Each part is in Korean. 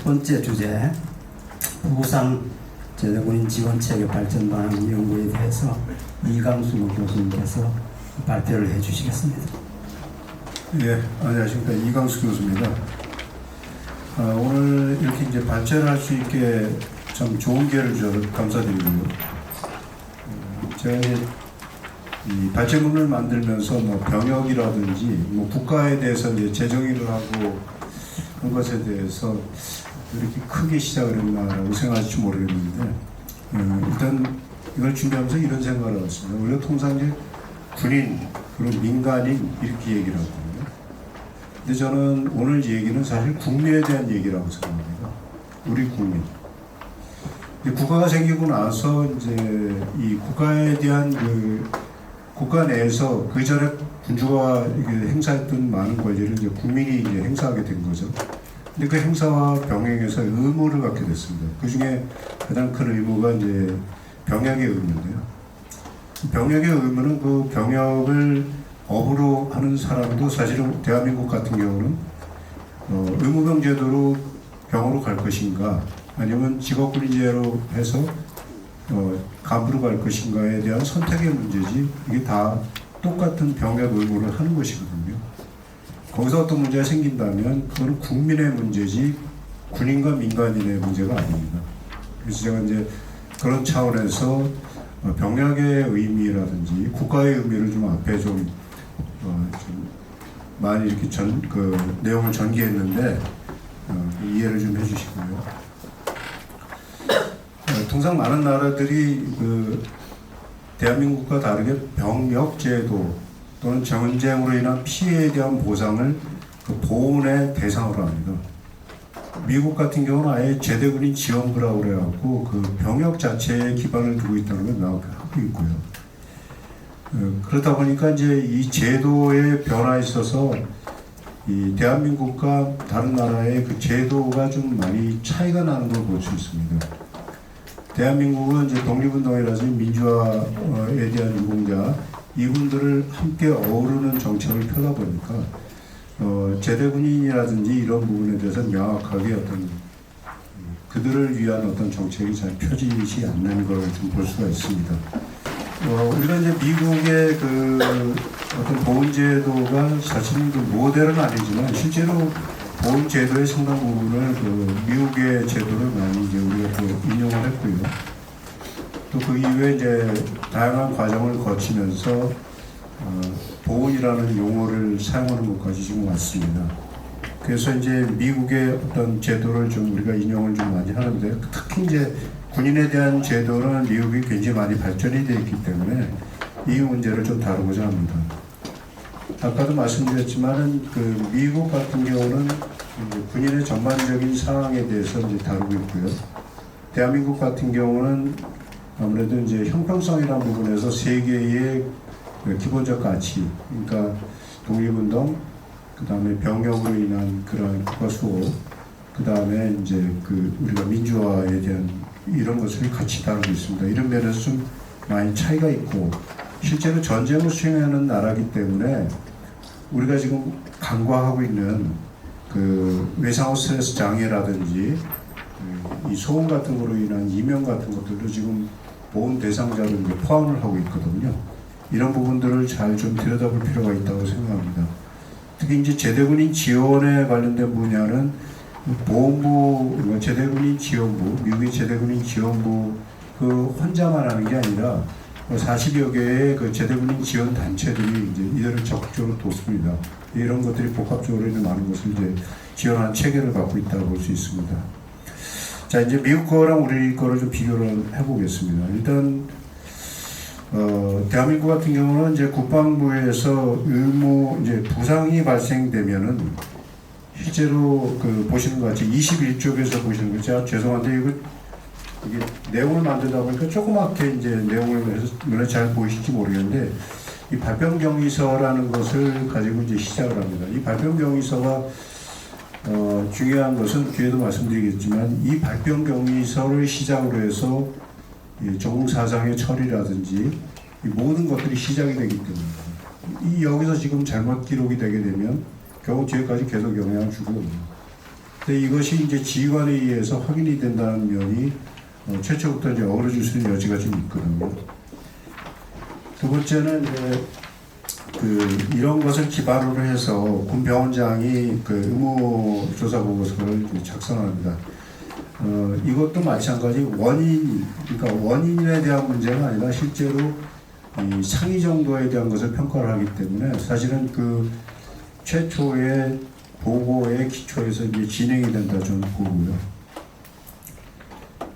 번째 주제, 부상 제대군인 지원체계 발전 방안 연구에 대해서 이강수 교수님께서 발표를 해주시겠습니다. 예, 안녕하십니까. 이강수 교수입니다. 오늘 이렇게 이제 발전할 수 있게 참 좋은 기회를 주셔서 감사드리고요. 제가 이제 이 발전문을 만들면서 뭐 병역이라든지 뭐 국가에 대해서 이제 재정의를 하고 한 것에 대해서 이렇게 크게 시작을 했나라고 생각할지 모르겠는데, 일단 이걸 준비하면서 이런 생각을 해봤습니다. 우리가 통상 이제 군인, 그리고 민간인 이렇게 얘기를 하거든요. 근데 저는 오늘 얘기는 사실 국민에 대한 얘기라고 생각합니다. 우리 국민. 국가가 생기고 나서 이제 이 국가에 대한 국가 내에서 그 전에 군주가 행사했던 많은 권리를 이제 국민이 이제 행사하게 된 거죠. 근데 그 행사와 병행해서 의무를 갖게 됐습니다. 그 중에 가장 큰 의무가 이제 병역의 의무인데요. 병역의 의무는 그 병역을 업으로 하는 사람도 사실은 대한민국 같은 경우는 의무병 제도로 병으로 갈 것인가 아니면 직업군인제로 해서 간부로 갈 것인가에 대한 선택의 문제지, 이게 다 똑같은 병역 의무를 하는 것이거든요. 거기서 어떤 문제가 생긴다면 그거는 국민의 문제지 군인과 민간인의 문제가 아닙니다. 그래서 제가 이제 그런 차원에서 병역의 의미라든지 국가의 의미를 좀 앞에 좀 많이 이렇게 내용을 전개했는데 이해를 좀 해주시고요. 통상 많은 나라들이 대한민국과 다르게 병역제도 또는 전쟁으로 인한 피해에 대한 보상을 보훈의 대상으로 합니다. 미국 같은 경우는 아예 제대군인 지원부라고 그래갖고 병역 자체에 기반을 두고 있다는 걸 명확히 하고 있고요. 그러다 보니까 이제 이 제도의 변화에 있어서 이 대한민국과 다른 나라의 그 제도가 좀 많이 차이가 나는 걸 볼 수 있습니다. 대한민국은 이제 독립운동이라든지 민주화에 대한 유공자, 이분들을 함께 어우르는 정책을 펴다 보니까 제대군인이라든지 이런 부분에 대해서 명확하게 그들을 위한 어떤 정책이 잘 펴지지 않는 걸 좀 볼 수가 있습니다. 우리가 이제 미국의 어떤 보훈제도가 사실은 모델은 아니지만 실제로 보훈제도의 상당 부분을 미국의 제도를 많이 이제 우리가 인용을 했고요. 또 그 이후에 이제 다양한 과정을 거치면서 보훈이라는 용어를 사용하는 것까지 지금 왔습니다. 그래서 이제 미국의 어떤 제도를 좀 우리가 인용을 좀 많이 하는데, 특히 이제 군인에 대한 제도는 미국이 굉장히 많이 발전이 되어 있기 때문에 이 문제를 좀 다루고자 합니다. 아까도 말씀드렸지만은 미국 같은 경우는 군인의 전반적인 상황에 대해서 이제 다루고 있고요. 대한민국 같은 경우는 아무래도 이제 형평성이라는 부분에서 세 개의 기본적 가치, 그러니까 독립운동, 그 다음에 병역으로 인한 그러한 국가 수호, 그 다음에 이제 우리가 민주화에 대한 이런 것을 같이 다루고 있습니다. 이런 면에서 좀 많이 차이가 있고, 실제로 전쟁을 수행하는 나라이기 때문에 우리가 지금 간과하고 있는 외상후 스트레스 장애라든지 이 소음 같은 거로 인한 이명 같은 것들도 지금 보훈 대상자로 포함을 하고 있거든요. 이런 부분들을 잘 좀 들여다볼 필요가 있다고 생각합니다. 특히 이제 제대군인 지원에 관련된 분야는 보훈부, 제대군인 지원부, 미국의 제대군인 지원부 혼자만 하는 게 아니라 40여 개의 제대군인 지원 단체들이 이제 이들을 적극적으로 돕습니다. 이런 것들이 복합적으로 있는 많은 것을 이제 지원하는 체계를 갖고 있다고 볼 수 있습니다. 자, 이제 미국 거랑 우리 거를 좀 비교를 해보겠습니다. 일단 대한민국 같은 경우는 이제 국방부에서 이제 부상이 발생되면은 실제로 보시는 것 같이 21쪽에서 보시는 거, 제가 죄송한데 이게 내용을 만들다 보니까 조그맣게 이제 내용을 해서 눈에 잘 보이실지 모르겠는데, 이 발병경위서라는 것을 가지고 이제 시작을 합니다. 이 발병경위서가 중요한 것은 뒤에도 말씀드리겠지만, 이 발병경위서를 시작으로 해서 정사상의 처리라든지 이 모든 것들이 시작이 되기 때문에 여기서 지금 잘못 기록이 되게 되면 결국 뒤에까지 계속 영향을 주고 근데 이것이 이제 지휘관에 의해서 확인이 된다는 면이 최초부터 이제 어그러질 수 있는 여지가 좀 있거든요. 두 번째는 이제 이런 것을 기반으로 해서 군 병원장이 의무 조사 보고서를 작성합니다. 이것도 마찬가지 그러니까 원인에 대한 문제가 아니라 실제로 이 상위 정도에 대한 것을 평가를 하기 때문에 사실은 최초의 보고의 기초에서 이제 진행이 된다 저는 보고요.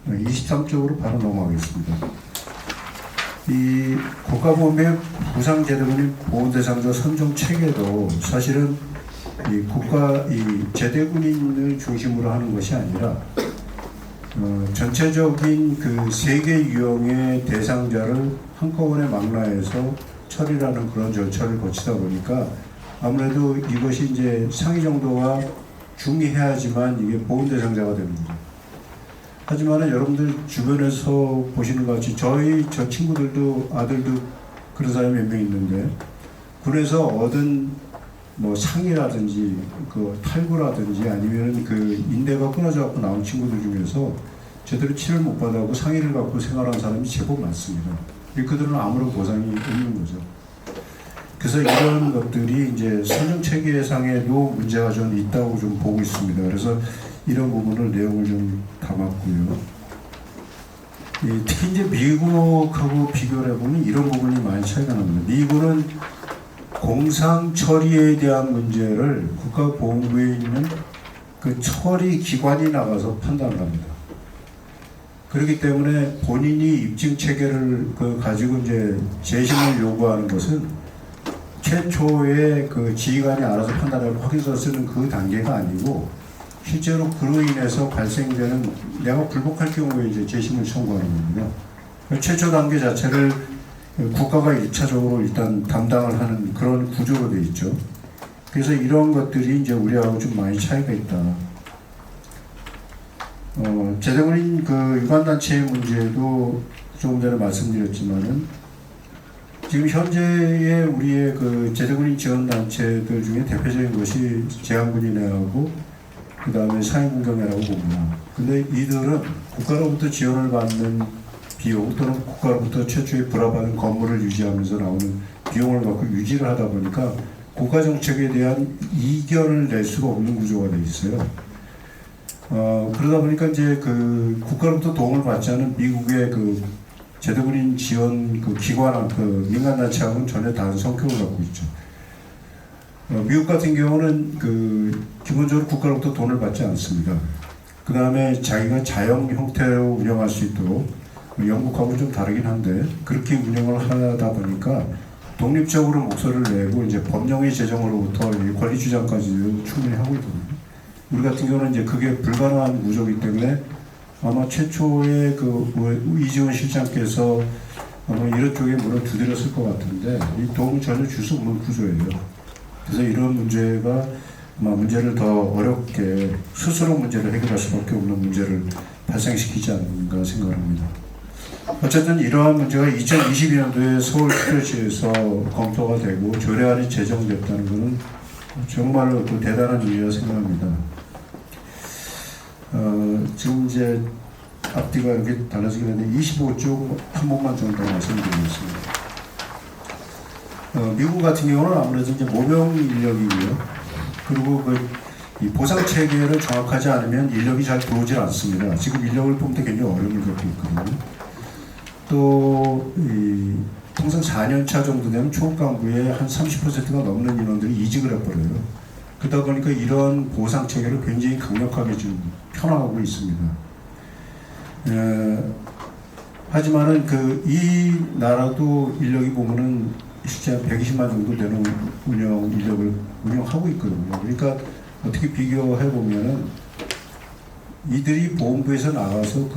23쪽으로 바로 넘어가겠습니다. 이 국가보험의 부상제대군인 보호대상자 선정 체계도 사실은 이 제대군인을 중심으로 하는 것이 아니라 전체적인 세계 유형의 대상자를 한꺼번에 망라해서 처리라는 그런 절차를 거치다 보니까 아무래도 이것이 이제 상위 정도가 중해야지만 이게 보험 대상자가 됩니다. 하지만 여러분들 주변에서 보시는 것 같이 저 친구들도 아들도 그런 사람이 몇 명 있는데 군에서 얻은 뭐 상이라든지 탈구라든지 아니면 인대가 끊어져 갖고 나온 친구들 중에서 제대로 치료를 못 받아고 상해를 갖고 생활하는 사람이 제법 많습니다. 그들은 아무런 보상이 없는 거죠. 그래서 이런 것들이 이제 선정 체계상에도 문제가 좀 있다고 좀 보고 있습니다. 그래서 이런 부분을 내용을 좀 담았고요. 특히 이제 미국하고 비교를 해보면 이런 부분이 많이 차이가 납니다. 미국은 공상 처리에 대한 문제를 국가보험부에 있는 처리 기관이 나가서 판단을 합니다. 그렇기 때문에 본인이 입증 체계를 가지고 이제 재심을 요구하는 것은 최초의 지휘관이 알아서 판단하고 확인서 쓰는 그 단계가 아니고 실제로 그로 인해서 발생되는 내가 불복할 경우에 이제 재심을 청구하는 겁니다. 최초 단계 자체를 국가가 1차적으로 일단 담당을 하는 그런 구조로 되어 있죠. 그래서 이런 것들이 이제 우리하고 좀 많이 차이가 있다. 제대군인 유관단체의 문제도 조금 전에 말씀드렸지만은 지금 현재의 우리의 제대군인 지원단체들 중에 대표적인 것이 제한군인회하고 그 다음에 상인군경회라고 봅니다. 근데 이들은 국가로부터 지원을 받는 비용 또는 국가로부터 최초에 불화받은 건물을 유지하면서 나오는 비용을 갖고 유지를 하다 보니까 국가 정책에 대한 이견을 낼 수가 없는 구조가 되어 있어요. 그러다 보니까 이제 국가로부터 도움을 받지 않은 미국의 제대군인 지원 기관 민간단체하고는 전혀 다른 성격을 갖고 있죠. 미국 같은 경우는 기본적으로 국가로부터 돈을 받지 않습니다. 그 다음에 자기가 자영 형태로 운영할 수 있도록 영국하고 좀 다르긴 한데 그렇게 운영을 하다 보니까 독립적으로 목소리를 내고 이제 법령의 제정으로부터 권리 주장까지도 충분히 하고 있거든요. 우리 같은 경우는 이제 그게 불가능한 구조이기 때문에 아마 최초의 이지원 실장께서 아마 이런 쪽에 문을 두드렸을 것 같은데 이 도움을 전혀 줄 수 없는 구조예요. 그래서 이런 문제가 아마 문제를 더 어렵게 스스로 문제를 해결할 수밖에 없는 문제를 발생시키지 않는가 생각합니다. 어쨌든 이러한 문제가 2022년도에 서울특별시에서 검토가 되고 조례안이 제정됐다는 것은 정말로 대단한 일이라고 생각합니다. 지금 이제 앞뒤가 이렇게 달라지긴 했는데 25쪽 한 번만 좀 더 말씀드리겠습니다. 미국 같은 경우는 아무래도 이제 모병 인력이고요. 그리고 이 보상 체계를 정확하지 않으면 인력이 잘 들어오질 않습니다. 지금 인력을 뽑는 데 굉장히 어려움을 겪고 있거든요. 또 통상 4년차 정도 되면 초급 간부의 한 30%가 넘는 인원들이 이직을 해버려요. 그러다 보니까 이런 보상 체계를 굉장히 강력하게 좀 편화하고 있습니다. 하지만은 이 나라도 인력이 보면은 실제 한 120만 정도 되는 운영 인력을 운영하고 있거든요. 그러니까 어떻게 비교해 보면은 이들이 보험부에서 나가서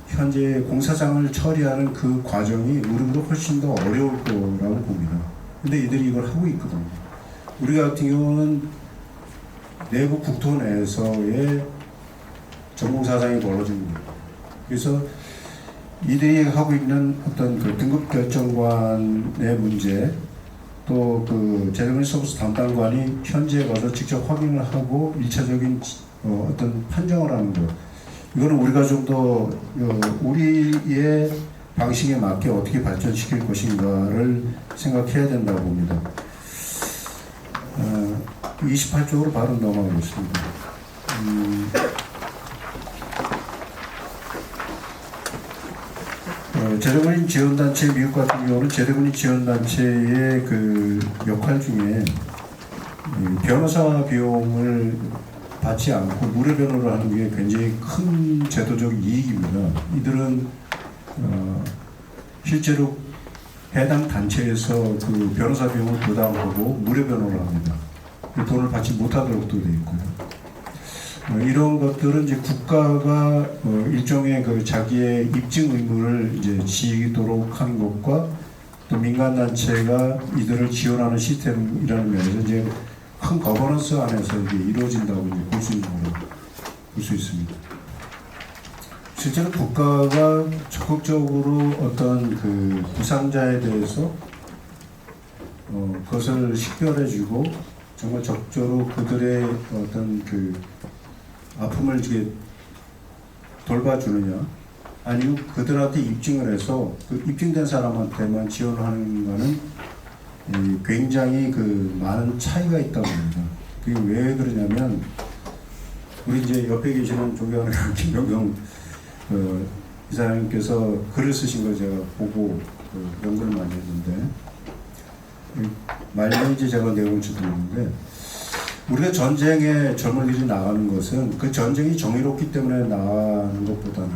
현재 공사장을 처리하는 그 과정이 우리보다 훨씬 더 어려울 거라고 봅니다. 근데 이들이 이걸 하고 있거든요. 우리 같은 경우는 내부 국토 내에서의 전공사상이 벌어집니다. 그래서 이들이 하고 있는 어떤 등급 결정관의 문제 또 그 재정의 서비스 담당관이 현지에 가서 직접 확인을 하고 1차적인 어떤 판정을 하는 것. 이거는 우리가 좀 더 우리의 방식에 맞게 어떻게 발전시킬 것인가를 생각해야 된다고 봅니다. 28쪽으로 바로 넘어가겠습니다. 제대군인 지원단체 미국 같은 경우는 제대군인 지원단체의 그 역할 중에 변호사 비용을 받지 않고 무료 변호를 하는 게 굉장히 큰 제도적 이익입니다. 이들은 실제로 해당 단체에서 그 변호사 비용을 부담하고 무료 변호를 합니다. 돈을 받지 못하도록도 되어 있고요. 이런 것들은 이제 국가가 일종의 그 자기의 입증 의무를 이제 지도록 하는 것과 또 민간 단체가 이들을 지원하는 시스템이라는 면에서 이제 큰 거버넌스 안에서 이게 이루어진다고 이제 볼 수 있습니다. 실제로 국가가 적극적으로 어떤 그 부상자에 대해서 그것을 식별해주고 정말 적절로 그들의 어떤 그 아픔을 이렇게 돌봐주느냐, 아니면 그들한테 입증을 해서 그 입증된 사람한테만 지원하는 것은 굉장히 그 많은 차이가 있다고 합니다. 그게 왜 그러냐면 우리 이제 옆에 계시는 존경하는 김병경 이사님께서 글을 쓰신 걸 제가 보고 연구를 많이 했는데 말년 이제 제가 내용을 주었는데 우리가 전쟁에 젊은이들이 나가는 것은 그 전쟁이 정의롭기 때문에 나가는 것보다는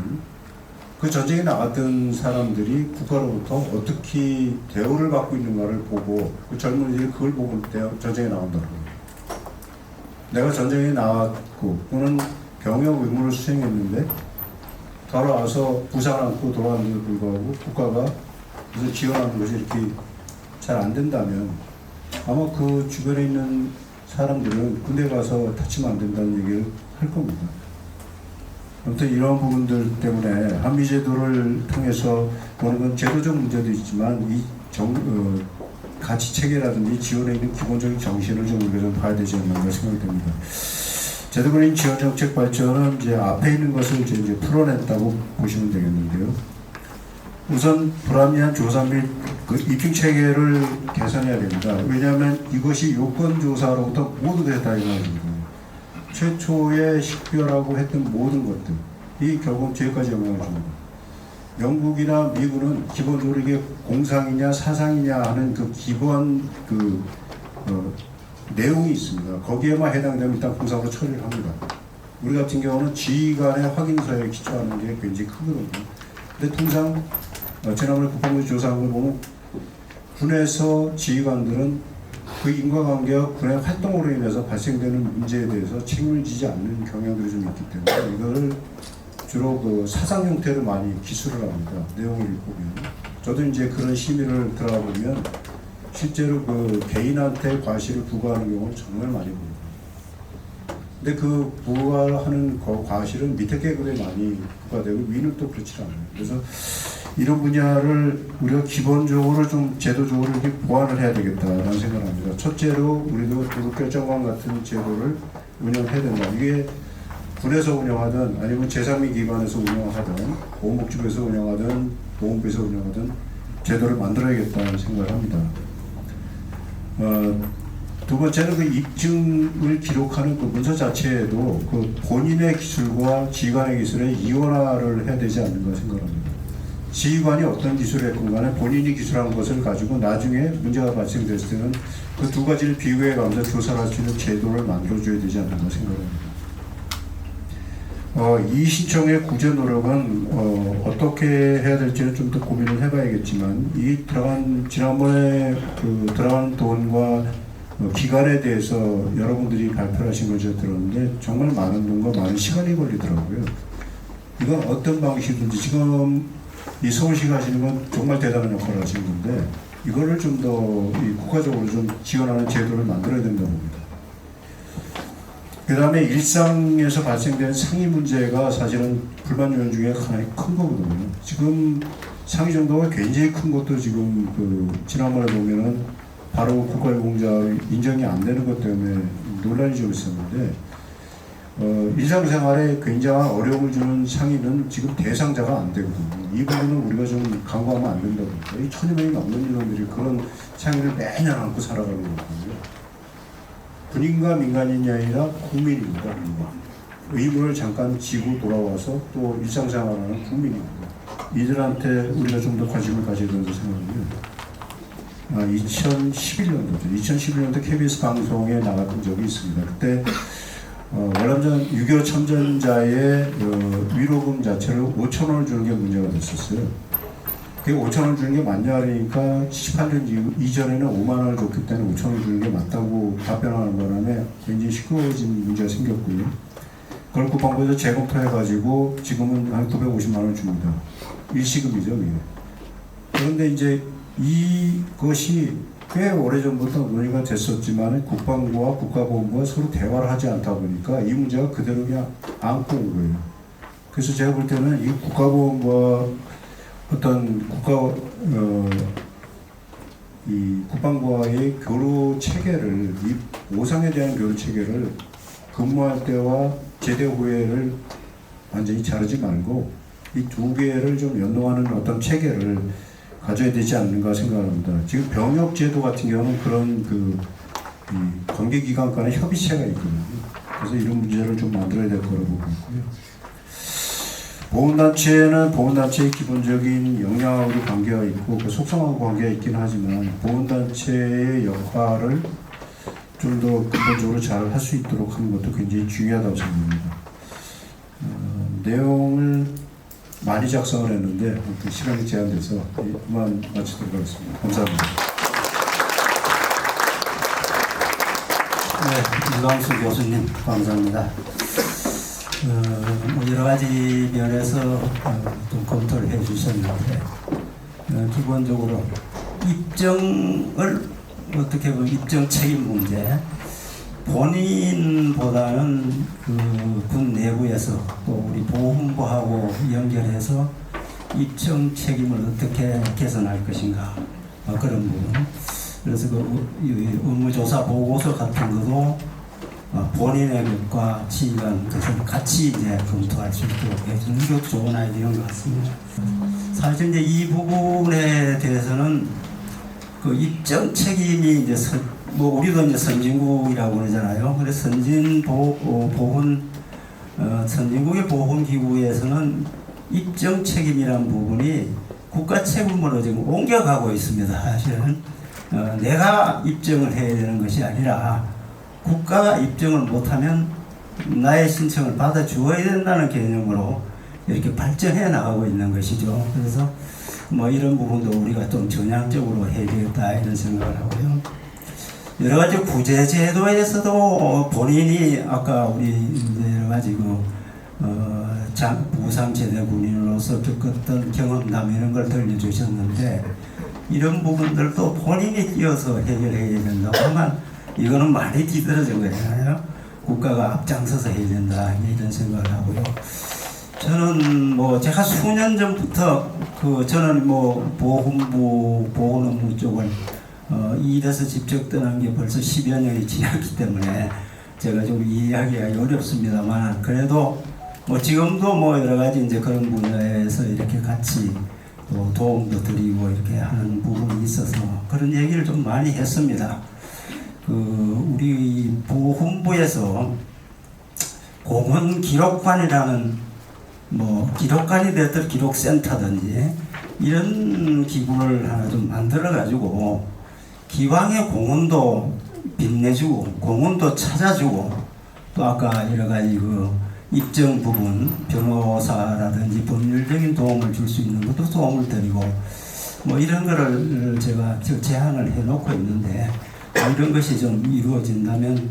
그 전쟁에 나갔던 사람들이 국가로부터 어떻게 대우를 받고 있는가를 보고 그 젊은이들이 그걸 보고 전쟁에 나온다고. 내가 전쟁에 나왔고 또는 병역 의무를 수행했는데 돌아와서 부상 않고 돌아왔는데도 불구하고 국가가 그래서 지원하는 것이 이렇게 잘 안 된다면 아마 그 주변에 있는 사람들은 군대 가서 다치면 안 된다는 얘기를 할 겁니다. 아무튼 이런 부분들 때문에 한미 제도를 통해서 보는 건 제도적 문제도 있지만 이 가치 체계라든지 지원에 있는 기본적인 정신을 좀 우리가 좀 봐야 되지 않나 생각이 됩니다. 제도군인 지원 정책 발전은 이제 앞에 있는 것을 이제 풀어냈다고 보시면 되겠는데요. 우선 불합리한 조사 및 그 입증 체계를 개선해야 됩니다. 왜냐하면 이것이 요건 조사로부터 모두 다 이루어집니다. 최초에 식별하고 했던 모든 것들이 결국 저희까지 영향을 줍니다. 영국이나 미국은 기본적으로 이게 공상이냐 사상이냐 하는 그 기본 내용이 있습니다. 거기에만 해당되면 일단 공상으로 처리를 합니다. 우리 같은 경우는 지휘관의 확인서에 기초하는 게 굉장히 크거든요. 근데 통상 지난번에 국방부 조사한 걸 보면 군에서 지휘관들은 그 인과관계와 군의 활동으로 인해서 발생되는 문제에 대해서 책임을 지지 않는 경향들이 좀 있기 때문에 이거를 주로 그 사상 형태로 많이 기술을 합니다. 내용을 읽어보면. 저도 이제 그런 심의를 들어가 보면 실제로 그 개인한테 과실을 부과하는 경우는 정말 많이 봅니다. 근데 그 부과하는 그 과실은 밑에 계급에 많이 부과되고 위는 또 그렇지 않아요. 그래서 이런 분야를 우리가 기본적으로 좀 제도적으로 이렇게 보완을 해야 되겠다라는 생각을 합니다. 첫째로 우리도 도급결정관 같은 제도를 운영해야 된다. 이게 군에서 운영하든 아니면 제3의 기관에서 운영하든 보건복지부에서 운영하든 보건부에서 운영하든 제도를 만들어야겠다는 생각을 합니다. 두 번째는 그 입증을 기록하는 그 문서 자체에도 그 본인의 기술과 지휘관의 기술의 이원화를 해야 되지 않는가 생각합니다. 지휘관이 어떤 기술을 했건 간에 본인이 기술한 것을 가지고 나중에 문제가 발생됐을 때는 그 두 가지를 비교해 가면서 조사를 할 수 있는 제도를 만들어줘야 되지 않는가 생각합니다. 이 신청의 구제 노력은 어떻게 해야 될지는 좀 더 고민을 해봐야겠지만 이 지난번에 그 들어간 돈과 기간에 대해서 여러분들이 발표를 하신 걸 제가 들었는데 정말 많은 돈과 많은 시간이 걸리더라고요. 이건 어떤 방식이든지 지금 이 서울시가 하시는 건 정말 대단한 역할을 하시는 건데 이거를 좀 더 국가적으로 좀 지원하는 제도를 만들어야 된다고 봅니다. 그 다음에 일상에서 발생되는 상위 문제가 사실은 불만 요인 중에 하나의 큰 거거든요. 지금 상위 정도가 굉장히 큰 것도 지금 지난번에 보면은 바로 국가유공자 인정이 안 되는 것 때문에 논란이 좀 있었는데 일상생활에 굉장한 어려움을 주는 상인은 지금 대상자가 안 되거든요. 이 부분은 우리가 좀 강구하면 안 된다고 합니다. 이 1000여 명이 넘는 인원들이 그런 상인을 매년 안고 살아가는 거거든요. 군인과 민간인이 아니라 국민입니다. 의무를 잠깐 지고 돌아와서 또 일상생활하는 국민입니다. 이들한테 우리가 좀 더 관심을 가져야 된다고 생각하고요. 2011년도죠. 2011년도 KBS 방송에 나갔던 적이 있습니다. 그때 월남전 6.25 참전자의 위로금 자체를 5,000원을 주는 게 문제가 됐었어요. 그게 5,000원 주는 게 맞냐 하니까 78년 이전에는 5만 원을 줬기 때문에 5,000원 주는 게 맞다고 답변하는 바람에 굉장히 시끄러워진 문제가 생겼고요. 그걸 국방부에서 재검토해가지고 지금은 한 950만 원 줍니다. 일시금이죠, 그게. 그런데 이제 이것이 꽤 오래전부터 논의가 됐었지만 국방부와 국가보훈부가 서로 대화를 하지 않다 보니까 이 문제가 그대로 그냥 안고 온 거예요. 그래서 제가 볼 때는 이 국가보훈부와 어떤 이 국방부와의 교류 체계를, 이 보상에 대한 교류 체계를 근무할 때와 제대 후에를 완전히 자르지 말고 이 두 개를 좀 연동하는 어떤 체계를 가져야 되지 않는가 생각합니다. 지금 병역 제도 같은 경우는 그런 이 관계기관 간의 협의체가 있거든요. 그래서 이런 문제를 좀 만들어야 될 거라고 보고 있고요. 보훈단체는 보훈단체의 기본적인 역량하고도 관계가 있고 그 속성하고 관계가 있긴 하지만 보훈단체의 역할을 좀 더 근본적으로 잘 할 수 있도록 하는 것도 굉장히 중요하다고 생각합니다. 내용을 많이 작성을 했는데 시간이 제한돼서 그만 마치도록 하겠습니다. 감사합니다. 네, 이광수 교수님 감사합니다. 여러 가지 면에서 좀 검토를 해주셨는데 기본적으로 입정을 어떻게 보면 입정 책임 문제, 본인보다는 군 내부에서 또 우리 보훈부하고 연결해서 입정 책임을 어떻게 개선할 것인가 그런 부분. 그래서 의무조사 보고서 같은 것도 본인의 것과 지휘관 것을 같이 이제 검토할 수 있도록 해주는 것도 좋은 아이디어인 것 같습니다. 사실 이제 이 부분에 대해서는 그 입정 책임이 이제 우리도 이제 선진국이라고 그러잖아요. 그래서 선진국의 보훈기구에서는 입정 책임이라는 부분이 국가 책임으로 지금 옮겨가고 있습니다. 사실은 내가 입정을 해야 되는 것이 아니라 국가가 입정을 못하면 나의 신청을 받아 주어야 된다는 개념으로 이렇게 발전해 나가고 있는 것이죠. 그래서 뭐 이런 부분도 우리가 좀 전향적으로 해야 되겠다 이런 생각을 하고요. 여러 가지 구제 제도에서도 본인이 아까 우리 여러 가지 부상 제대 군인으로서 겪었던 경험담 이런 걸 들려주셨는데 이런 부분들도 본인이 뛰어서 해결해야 된다고 하면 이거는 많이 뒤떨어진 거잖아요. 국가가 앞장서서 해야 된다 이런 생각을 하고요. 저는 제가 수년 전부터 저는 보훈부 보훈업무 쪽을 일에서 직접 떠난 게 벌써 10여 년이 지났기 때문에 제가 좀 이해하기가 어렵습니다만 그래도 지금도 여러 가지 이제 그런 분야에서 이렇게 같이 또 도움도 드리고 이렇게 하는 부분이 있어서 그런 얘기를 좀 많이 했습니다. 우리 보훈부에서 공헌기록관이라는 기록관이 됐든 기록센터든지 이런 기구를 하나 좀 만들어 가지고 기왕의 공헌도 빛내주고 공헌도 찾아주고 또 아까 여러 가지 입정 부분 변호사라든지 법률적인 도움을 줄 수 있는 것도 도움을 드리고 이런 거를 제가 제안을 해놓고 있는데 이런 것이 좀 이루어진다면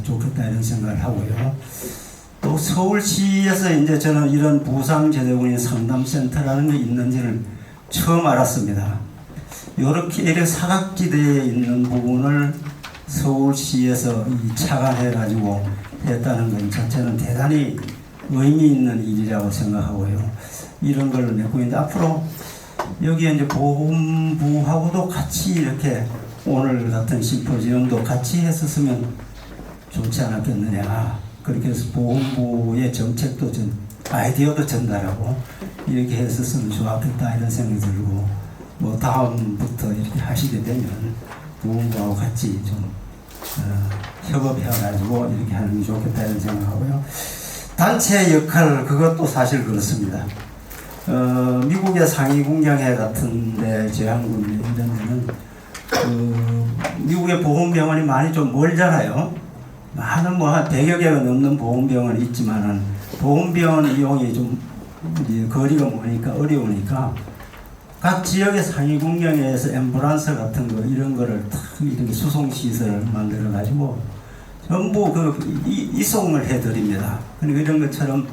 좋겠다 이런 생각을 하고요. 또 서울시에서 이제 저는 이런 부상제대군인 상담센터라는 게 있는지를 처음 알았습니다. 이렇게 사각지대에 있는 부분을 서울시에서 착안해가지고 했다는 것 자체는 대단히 의미 있는 일이라고 생각하고요. 이런 걸 맺고 있는데 앞으로 여기에 이제 보훈부하고도 같이 이렇게 오늘 같은 심포지엄도 같이 했었으면 좋지 않았겠느냐. 그렇게 해서 보건부의 정책도 아이디어도 전달하고 이렇게 했었으면 좋았겠다 이런 생각이 들고, 뭐 다음부터 이렇게 하시게 되면 보건부하고 같이 좀 협업해가지고 이렇게 하는 게 좋겠다 이런 생각하고요. 단체 역할, 그것도 사실 그렇습니다. 미국의 상위공장회 같은데, 제한군 이런 데는 미국의 보건병원이 많이 좀 멀잖아요. 많은 뭐 한 100여 개가 넘는 보건병원이 있지만은 보건병원 이용이 좀 거리가 머니까 어려우니까 각 지역의 상위공장회에서 앰뷸런스 같은 거 이런 거를 탁 이렇게 수송 시설을 만들어 가지고 전부 이송을 해드립니다. 그러니까 이런 것처럼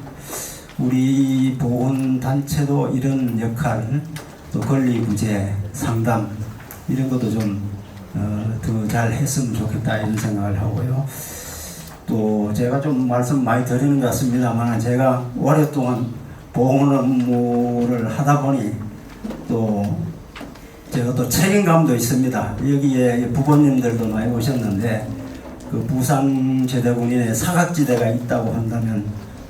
우리 보건단체도 이런 역할, 또 권리구제, 상담 이런 것도 좀 더 잘 했으면 좋겠다 이런 생각을 하고요. 또 제가 좀 말씀 많이 드리는 것 같습니다만, 제가 오랫동안 보건 업무를 하다 보니 또 제가 또 책임감도 있습니다. 여기에 부모님들도 많이 오셨는데, 그 부산 제대군인의 사각지대가 있다고 한다면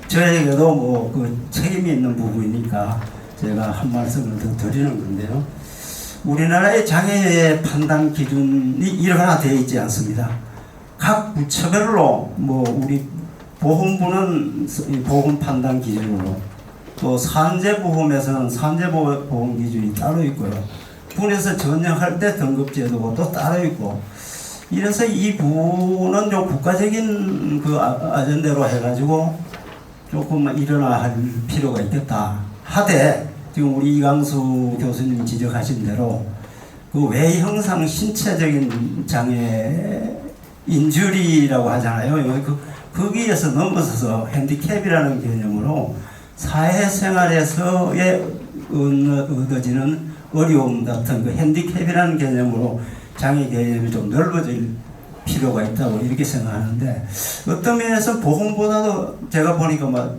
저에게도 뭐 그 책임이 있는 부분이니까 제가 한 말씀을 더 드리는 건데요. 우리나라의 장애의 판단 기준이 일어나 되어 있지 않습니다. 각 부처별로 뭐 우리 보험부는 보험 판단 기준으로, 또 산재보험에서는 산재보험 기준이 따로 있고요. 군에서 전역할 때 등급제도가 또 따로 있고, 이래서 이 부분은 좀 국가적인 그 아젠다로 해가지고 조금 일어나 할 필요가 있겠다 하되, 지금 우리 이강수 교수님 지적하신 대로 그 외형상 신체적인 장애 인주리라고 하잖아요. 거기에서 넘어서서 핸디캡이라는 개념으로 사회생활에서의 얻어지는 어려움 같은 그 핸디캡이라는 개념으로 장애 개념이 좀 넓어질 필요가 있다고 이렇게 생각하는데, 어떤 면에서 보험보다도 제가 보니까 막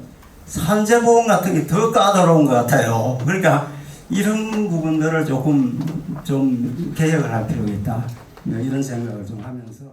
산재보험 같은 게 더 까다로운 것 같아요. 그러니까 이런 부분들을 조금 좀 개혁을 할 필요가 있다, 이런 생각을 좀 하면서